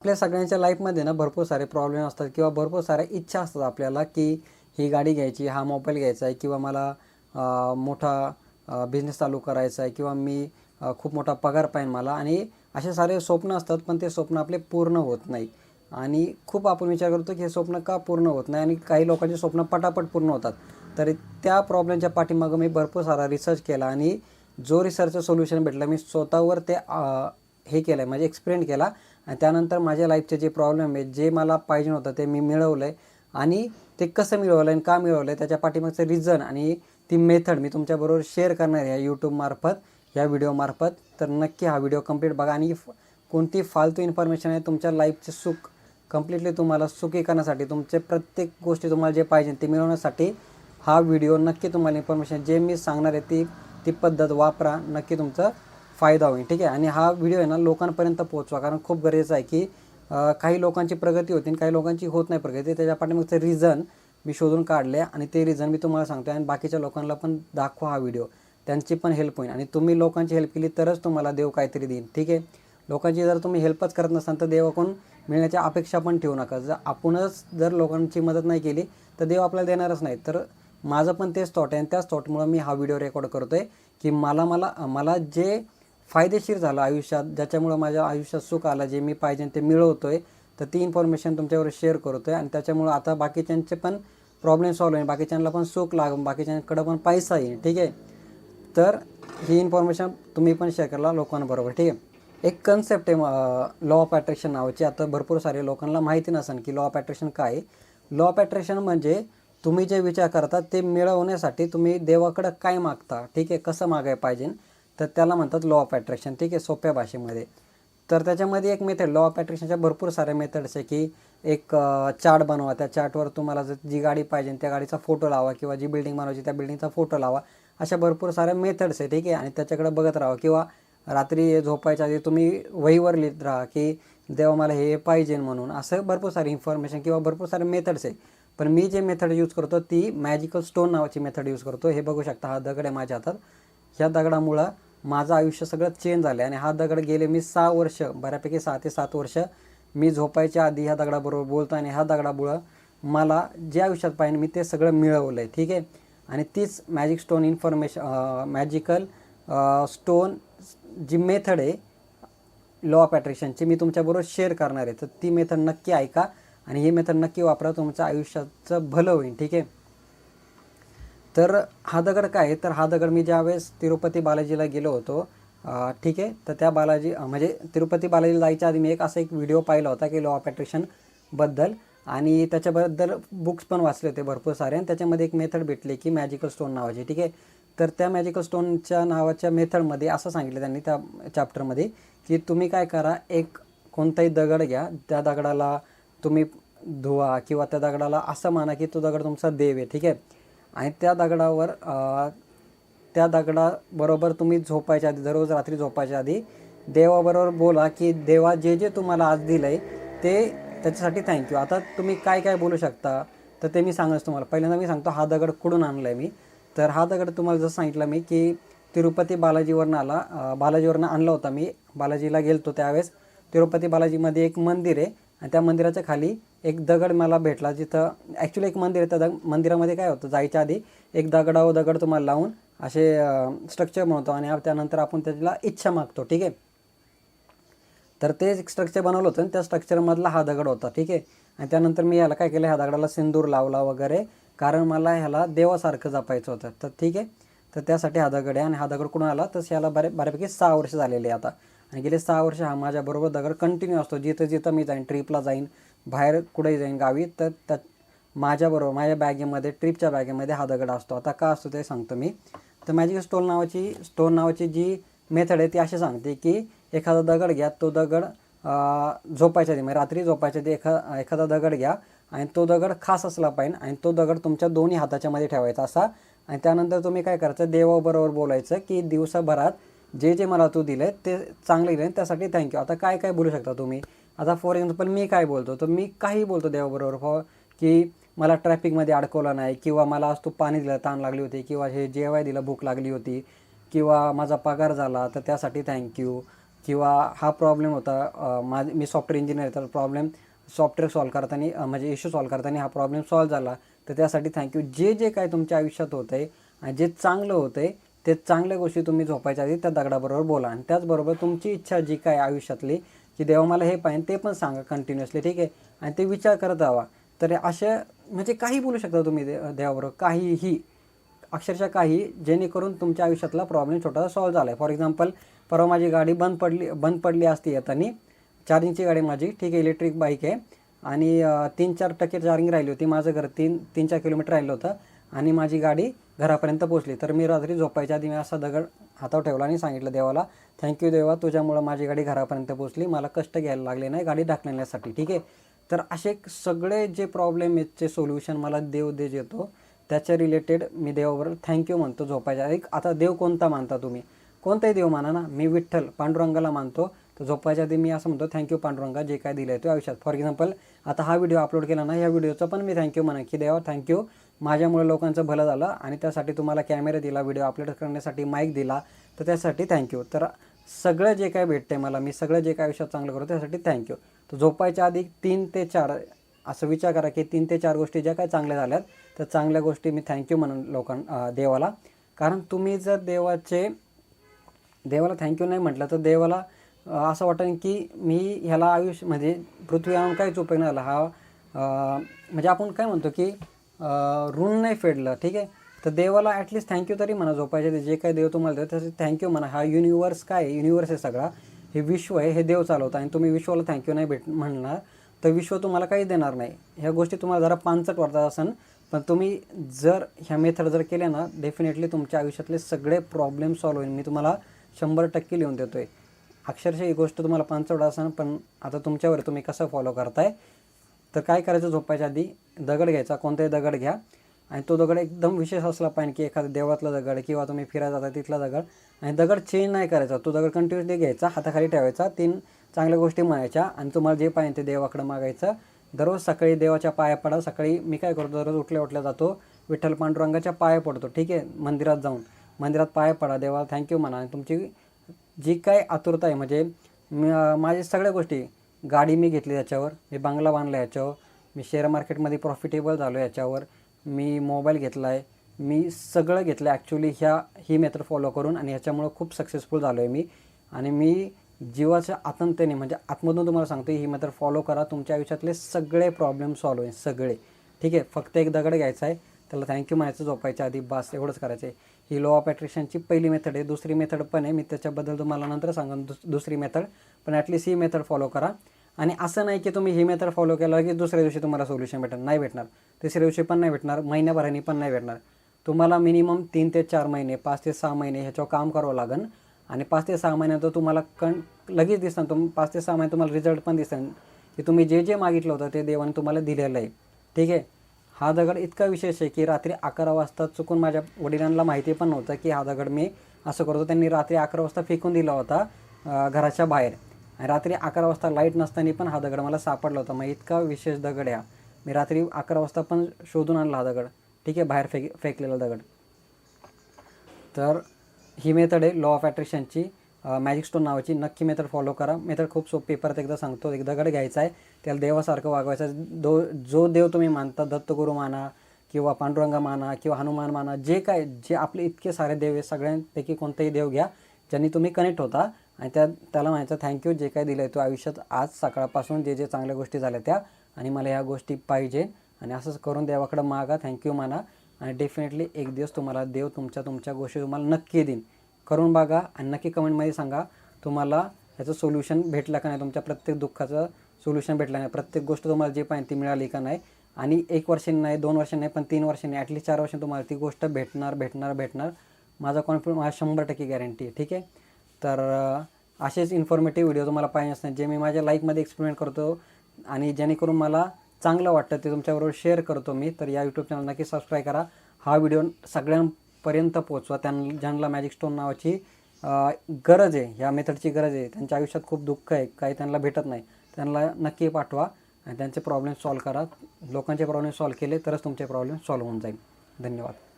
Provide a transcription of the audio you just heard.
आपल्या सगळ्यांच्या लाईफमध्ये ना भरपूर सारे प्रॉब्लेम असतात किंवा भरपूर साऱ्या इच्छा असतात आपल्याला की ही गाडी घ्यायची, हा मोबाईल घ्यायचा आहे किंवा मला मोठा बिझनेस चालू करायचा आहे किंवा मी खूप मोठा पगार पाहिजे मला आणि असे सारे स्वप्न असतात. पण ते स्वप्न आपले पूर्ण होत नाही आणि खूप आपण विचार करतो की हे स्वप्न का पूर्ण होत नाही आणि काही लोकांचे स्वप्न पटापट पूर्ण होतात. तर त्या प्रॉब्लेमच्या पाठीमागं मी भरपूर सारा रिसर्च केला आणि जो रिसर्चचं सोल्युशन भेटलं मी स्वतःवर ते हे केलं आहे म्हणजे एक्सपेरिमेंट केला आणि त्यानंतर माझ्या लाईफचे जे प्रॉब्लेम आहेत, जे मला पाहिजे होतं ते मी मिळवलं आहे आणि ते कसं मिळवलं आणि का मिळवलं आहे त्याच्या पाठीमागचं रिझन आणि ती मेथड मी तुमच्याबरोबर शेअर करणार आहे यूट्यूबमार्फत, ह्या व्हिडिओमार्फत. तर नक्की हा व्हिडिओ कंप्लीट बघा आणि कोणती फालतू इन्फॉर्मेशन आहे तुमच्या लाईफचे सुख कंप्लीटली तुम्हाला सुखी करण्यासाठी, तुमचे प्रत्येक गोष्टी तुम्हाला जे पाहिजे ते मिळवण्यासाठी हा व्हिडिओ नक्की तुम्हाला इन्फॉर्मेशन जे मी सांगणार आहे ती पद्धत वापरा, नक्की तुमचा फायदा होईल. ठीक आहे. आणि हा व्हिडिओ आहे ना लोकांपर्यंत पोहोचवा, कारण खूप गरजेचं आहे की काही लोकांची प्रगती होती आणि काही लोकांची होत नाही प्रगती. त्याच्या पाठीमागचं रिझन मी शोधून काढले आणि ते रिझन मी तुम्हाला सांगतो आणि बाकीच्या लोकांना पण दाखवा हा व्हिडिओ, त्यांची पण हेल्प होईल. आणि तुम्ही लोकांची हेल्प केली तरच तुम्हाला देव काहीतरी देईल. ठीक आहे. लोकांची जर तुम्ही हेल्पच करत नसाल तर देवाकडून मिळण्याची अपेक्षा पण ठेवू नका. जर आपणच जर लोकांची मदत नाही केली तर देव आपल्याला देणारच नाही. तर माझं पण तेच थॉट आहे आणि त्याच थॉटमुळं मी हा व्हिडिओ रेकॉर्ड करतो आहे की मला जे फायदेशीर झालं आयुष्यात, ज्याच्यामुळं माझ्या आयुष्यात सुख आलं, जे मी पाहिजे ते मिळवतो आहे, तर ती इन्फॉर्मेशन तुमच्यावर शेअर करतो आहे. आणि त्याच्यामुळं आता बाकीच्यांचे पण प्रॉब्लेम सॉल्व होईल, बाकीच्यांना पण सुख लागेल, बाकीच्यांकडं पण पैसा येईल. ठीक आहे. तर ही इन्फॉर्मेशन तुम्ही पण शेअर करा लोकांबरोबर. ठीक आहे. एक कन्सेप्ट आहे लॉ ऑफ अट्रॅक्शन नावाची. आता भरपूर सारे लोकांना माहिती नसेल की लॉ ऑफ अट्रॅक्शन काय आहे. लॉ ऑफ अट्रॅक्शन म्हणजे तुम्ही जे विचार करता ते मिळवण्यासाठी तुम्ही देवाकडं काय मागता, ठीक आहे, कसं मागायला पाहिजे, तर त्याला म्हणतात लॉ ऑफ अट्रॅक्शन. ठीक आहे, सोप्या भाषेमध्ये. तर त्याच्यामध्ये एक मेथड, लॉ ऑफ अट्रॅक्शनच्या भरपूर साऱ्या मेथड्स आहे की एक चार्ट बनवा, त्या चार्टवर तुम्हाला जी गाडी पाहिजे त्या गाडीचा फोटो लावा किंवा जी बिल्डिंग बनवायची त्या बिल्डिंगचा फोटो लावा. अशा भरपूर साऱ्या मेथड्स आहे. ठीक आहे. आणि त्याच्याकडे बघत राहा किंवा रात्री झोपायच्या आधी तुम्ही वहीवर लिहित राहा की देवा मला हे पाहिजे म्हणून. असं भरपूर सारी इन्फॉर्मेशन किंवा भरपूर सारे मेथड्स आहे. पण मी जे मेथड यूज करतो ती मॅजिकल स्टोन नावाची मेथड यूज करतो. हे बघू शकता, हा दगड आहे माझ्या हातात. ह्या दगडामुळं माझं आयुष्य सगळं चेंज झालं आहे आणि हा दगड गेले मी 6 वर्ष, बऱ्यापैकी 6 ते 7 वर्ष मी झोपायच्या आधी ह्या दगडाबरोबर बोलतो आणि ह्या दगडामुळं मला जे आयुष्यात पाहिजे मी ते सगळं मिळवलं आहे. ठीक आहे. आणि तीच मॅजिक स्टोन मॅजिकल स्टोन जी मेथड आहे लॉ ऑफ अट्रॅक्शनची मी तुमच्याबरोबर शेअर करणार आहे. तर ती मेथड नक्की ऐका आणि ही मेथड नक्की वापरा, तुमचं आयुष्याचं भलं होईल. ठीक आहे. तर हा दगड काय आहे, तर हा दगड मी ज्यावेळेस तिरुपती बालाजीला गेलो होतो, ठीक आहे, तर त्या म्हणजे तिरुपती बालाजीला जायच्या आधी मी असा एक व्हिडिओ पाहिला होता की लॉ ऑफ अट्रॅक्शनबद्दल आणि त्याच्याबद्दल बुक्स पण वाचले होते भरपूर सारे आणि त्याच्यामध्ये एक मेथड भेटली की मॅजिकल स्टोन नावाची. ठीक आहे. तर त्या मॅजिकल स्टोनच्या नावाच्या मेथडमध्ये असं सांगितलं त्यांनी त्या चॅप्टरमध्ये की तुम्ही काय करा, एक कोणताही दगड घ्या, त्या दगडाला तुम्ही धुवा किंवा त्या दगडाला असं माना की तो दगड तुमचा देव आहे. ठीक आहे. आणि त्या दगडाबरोबर तुम्ही झोपायच्या आधी, दररोज रात्री झोपायच्या आधी देवाबरोबर बोला की देवा जे जे तुम्हाला आज दिलं आहे ते त्याच्यासाठी थँक्यू. आता तुम्ही काय काय बोलू शकता तर ते मी सांगणार तुम्हाला. पहिल्यांदा मी सांगतो हा दगड कुठून आणला आहे मी. तर हा दगड तुम्हाला जसं सांगितलं मी की तिरुपती बालाजीवरनं आणला होता मी. बालाजीला गेलतो त्यावेळेस तिरुपती बालाजीमध्ये एक मंदिर आहे आणि त्या मंदिराच्या खाली एक दगड मला भेटला, जिथं ॲक्च्युली एक मंदिर आहे. त्या मंदिरामध्ये काय होतं, जायच्या आधी एक दगडावर दगड तुम्हाला लावून असे स्ट्रक्चर बनवतो आणि त्यानंतर आपण त्याला इच्छा मागतो. ठीक आहे. तर ते एक स्ट्रक्चर बनवलं होतं आणि त्या स्ट्रक्चरमधला हा दगड होता. ठीक आहे. आणि त्यानंतर मी ह्याला काय केलं, ह्या दगडाला सिंदूर लावला वगैरे, कारण मला ह्याला देवासारखं जपायचं होतं. तर ठीक आहे. तर त्यासाठी हा दगड आहे आणि हा दगड कुठून आला तर ह्याला बऱ्यापैकी 6 वर्ष झालेले आहे आता. आणि गेले 6 वर्ष हा माझ्याबरोबर दगड कंटिन्यू असतो. जिथं जिथं मी जाईन, ट्रिपला जाईन, बाहेर कुठेही जाईन गावी, तर माझ्याबरोबर माझ्या बॅगेमध्ये, ट्रिपच्या बॅगेमध्ये हा दगड असतो. आता का असतो ते सांगतो मी. तर मॅजिक स्टोन नावाची जी मेथड आहे ती अशी सांगते की एखादा दगड घ्या, तो दगड झोपायच्या आधी, म्हणजे रात्री झोपायच्या आधी एखादा दगड घ्या आणि तो दगड खास असला पाहिजे आणि तो दगड तुमच्या दोन्ही हाताच्या मध्ये ठेवायचा असा. आणि त्यानंतर तुम्ही काय करायचं, देवाबरोबर बोलायचं की दिवसाभरात जे जे मला तू दिलं ते चांगलं दिलं त्यासाठी थँक्यू. आता काय काय बोलू शकता तुम्ही. आता फॉर एक्झाम्पल मी काय बोलतो, तर मी काही बोलतो देवाबरोबर की मला ट्रॅफिकमध्ये अडकवलं नाही किंवा मला आज तू पाणी दिलं, ताण लागली होती, किंवा हे जेवाय दिलं, भूक लागली होती, किंवा माझा पगार झाला तर त्यासाठी थँक्यू, किंवा हा प्रॉब्लेम होता मी सॉफ्टवेअर इंजिनियर आहे, तर प्रॉब्लेम सॉफ्टवेअर सॉल्व करताना म्हणजे इश्यू सॉल्व करताना हा प्रॉब्लेम सॉल्व झाला, तर त्यासाठी थँक्यू. जे जे काय तुमच्या आयुष्यात होतं आहे आणि जे चांगलं होतं आहे ते चांगल्या गोष्टी तुम्ही झोपायच्या आधी त्या दगडाबरोबर बोला. आणि त्याचबरोबर तुमची इच्छा जी काय आयुष्यातली की देवा मला हे पाहिजे ते पण सांगा कंटिन्युअसली, ठीक आहे. आणि ते विचार करत राहावा. तर अशा म्हणजे काही बोलू शकता तुम्ही देवाबरोबर, काहीही, अक्षरशः काही, जेणेकरून तुमच्या आयुष्यातला प्रॉब्लेम छोटासा सॉल्व झाला आहे. फॉर एक्झाम्पल, परवा माझी गाडी बंद पडली असती येताना, चार्जिंगची गाडी माझी, ठीक आहे, इलेक्ट्रिक बाईक आहे, आणि 3-4% चार्जिंग राहिली होती. माझं घर 3-4 किलोमीटर राहिलं होतं आणि माझी गाडी घरापर्यंत पोहोचली. तर मी रात्री झोपायच्या आधी मी असा दगड हातावर ठेवला आणि सांगितलं देवाला, थँक्यू देवा, तुझ्यामुळं माझी गाडी घरापर्यंत पोहोचली, मला कष्ट घ्यायला लागले नाही गाडी ढकलण्यासाठी, ठीक आहे. तर असे सगळे जे प्रॉब्लेम आहेत सोल्युशन मला देव देतो, त्याच्या रिलेटेड मी देवाबरोबर थँक्यू म्हणतो झोपायच्या आधी. आता देव कोणता मानता तुम्ही, कोणताही देव माना ना, मी विठ्ठल पांडुरंगाला मानतो, तर झोपायच्या आधी मी असं म्हणतो, थँक्यू पांडुरंगा, जे काय दिलं आहे तो आयुष्यात. फॉर एक्झाम्पल, आता हा व्हिडिओ अपलोड केला ना, ह्या व्हिडिओचं पण मी थँक्यू म्हणा की देवा थँक्यू, माझ्यामुळे लोकांचं भलं झालं आणि त्यासाठी तुम्हाला कॅमेरा दिला, व्हिडिओ अपलोड करण्यासाठी माईक दिला, तर त्यासाठी थँक्यू. तर सगळं जे काय भेटते मला, मी सगळं जे काय आयुष्यात चांगलं करतो त्यासाठी थँक्यू. तर झोपायच्या आधी 3 ते 4 असं विचार करा की 3 ते 4 गोष्टी ज्या काय चांगल्या झाल्यात, तर चांगल्या गोष्टी मी थँक्यू म्हणून देवाला. कारण तुम्ही जर देवाला थँक्यू नाही म्हटलं तर देवाला असं वाटेल की मी ह्याला आयुष्य म्हणजे पृथ्वी आणून काहीच उपयोग नाही झाला, हा म्हणजे आपण काय म्हणतो की ऋण नाही फेडलं, ठीक आहे. तर देवाला ॲटलिस्ट थँक्यू तरी म्हणा झोपायचे, जे काही देव तुम्हाला देतो त्यासाठी थँक्यू म्हणा. हा युनिवर्स काय आहे, युनिवर्स आहे सगळा, हे विश्व आहे, हे देव चालवतं आणि तुम्ही विश्वाला थँक्यू नाही म्हणणार तर विश्व तुम्हाला काही देणार नाही. ह्या गोष्टी तुम्हाला जरा पानचट वाटतात असन, पण तुम्ही जर ह्या मेथड जर केल्या ना, डेफिनेटली तुमच्या आयुष्यातले सगळे प्रॉब्लेम सॉल्व्ह होईल. मी तुम्हाला 100% लिहून देतो आहे. अक्षरशः ही गोष्ट तुम्हाला पानचट असन, पण आता तुमच्यावर, तुम्ही कसं फॉलो करताय. तर काय करायचं, झोपायच्या आधी दगड घ्यायचा, कोणताही दगड घ्या, आणि तो दगड एकदम विशेष असला पाहिजे की एखादा देवातला दगड किंवा तुम्ही फिरायला जाता तिथला दगड, आणि दगड चेंज नाही करायचा, तो दगड कंटिन्युअसली घ्यायचा, हाताखाली ठेवायचा, 3 चांगल्या गोष्टी म्हणायच्या आणि तुम्हाला जे पाहिजे ते देवाकडे मागायचं. दररोज सकाळी देवाच्या पाया पडा. सकाळी मी काय करतो, दररोज उठल्या जातो, विठ्ठल पांडुरंगाच्या पाया पडतो, ठीक आहे, मंदिरात जाऊन मंदिरात पाया पडा, देवाला थँक्यू म्हणा. आणि तुमची जी काय आतुरता आहे, म्हणजे माझी सगळ्या गोष्टी, गाडी मी घेतली याच्यावर, मी बंगला बांधला याच्यावर, मी शेअर मार्केटमध्ये प्रॉफिटेबल झालो याच्यावर, मी मोबाईल घेतला आहे, मी सगळं घेतलं ॲक्च्युली ही मेथड फॉलो करून, आणि ह्याच्यामुळं खूप सक्सेसफुल झालो आहे मी. आणि मी जीवाच्या आतंतेने म्हणजे आतमधून तुम्हाला सांगतो, ही मेथड फॉलो करा, तुमच्या आयुष्यातले सगळे प्रॉब्लेम सॉल्व्ह होईल, सगळे, ठीक आहे. फक्त एक दगड घ्यायचा आहे, त्याला थँक्यू म्हणायचं झोपायच्या आधी, बस एवढंच करायचं आहे. ही लॉ ऑफ अट्रॅक्शनची पहिली मेथड आहे. दुसरी मेथड पण आहे, मी त्याच्याबद्दल तुम्हाला नंतर सांगेन दुसरी मेथड, पण ॲटलिस्ट ही मेथड फॉलो करा. आणि असं नाही की तुम्ही ही मेथड फॉलो केलं की दुसऱ्या दिवशी तुम्हाला सोल्युशन भेटणार, नाही भेटणार, तिसऱ्या दिवशी पण नाही भेटणार, महिन्याभराने पण नाही भेटणार. तुम्हाला मिनिमम 3 ते 4 महिने, 5 ते 6 महिने ह्याच्यावर काम करावं लागेल. आणि 5 ते 6 महिन्यात तुम्हाला लगेच दिसतं, 5 ते 6 महिन्यात तुम्हाला रिझल्ट पण दिसेल की तुम्ही जे मागितलं होतं ते देवाने तुम्हाला दिलेलं आहे, ठीक आहे. हा दगड इतका विशेष आहे की रात्री 11 वाजता चुकून माझ्या वडिलांना माहिती पण नव्हतं की हा दगड मी असं करतो. त्यांनी रात्री 11 वाजता फेकून दिला होता घराच्या बाहेर, आणि रात्री 11 वाजता लाईट नसताना पण हा दगड मला सापडला होता. मग इतका विशेष दगड आहे. मी रात्री 11 वाजता पण शोधून आणला हा दगड, ठीक आहे, बाहेर फेकलेला दगड. तर ही मेथड आहे लॉ ऑफ अट्रॅक्शनची, मॅजिक स्टोन नावाची. नक्की मेथड फॉलो करा. मेथड खूप सोपी, परत एकदा सांगतो. एक दगड घ्यायचा आहे, त्याला देवासारखं वागवायचं. जो देव तुम्ही मानता, दत्तगुरू माना किंवा पांडुरंगा माना किंवा हनुमान माना, जे आपले इतके सारे देव आहे, सगळ्यांपैकी कोणतेही देव घ्या ज्यांनी तुम्ही कनेक्ट होता, आणि त्याला म्हणायचं थँक्यू, जे काय दिलं आहे तो आयुष्यात आज सकाळपासून जे चांगल्या गोष्टी झाल्या त्या, आणि मला ह्या गोष्टी पाहिजे. आणि असंच करून देवाकडं मागा, थँक्यू म्हणा, आणि डेफिनेटली एक दिवस तुम्हाला देव तुमच्या गोष्टी तुम्हाला नक्की देईन. करून बघा आणि नक्की कमेंटमध्ये सांगा तुम्हाला ह्याचं सोल्युशन भेटलं का नाही, तुमच्या प्रत्येक दुःखाचं सोल्युशन भेटलं नाही, प्रत्येक गोष्ट तुम्हाला जे पाहिजे ती मिळाली का नाही. आणि 1 वर्षांनी नाही, 2 वर्षांनी नाही, पण 3 वर्षांनी, ॲटलीस्ट 4 वर्षांनी तुम्हाला ती गोष्ट भेटणार. माझा कॉन्फिडन्स, माझा 100% गॅरंटी आहे, ठीक आहे. तर असेच इन्फॉर्मेटिव्ह व्हिडिओ तुम्हाला पाहिजे असतात, जे मी माझ्या लाईफमध्ये एक्सपेरिमेंट करतो आणि जेणेकरून मला चांगलं वाटतं ते तुमच्याबरोबर शेअर करतो मी. तर या यूट्यूब चॅनल नक्की सबस्क्राईब करा. हा व्हिडिओ सगळ्यांपर्यंत पोहोचवा, ज्यांना मॅजिक स्टोन नावाची गरज आहे, ह्या मेथडची गरज आहे, त्यांच्या आयुष्यात खूप दुःख आहे, काही त्यांना भेटत नाही, त्यांना नक्की पाठवा आणि त्यांचे प्रॉब्लेम सॉल्व्ह करा. लोकांचे प्रॉब्लेम सॉल्व्ह केले तरच तुमचे प्रॉब्लेम सॉल्व्ह होऊन जाईल. धन्यवाद.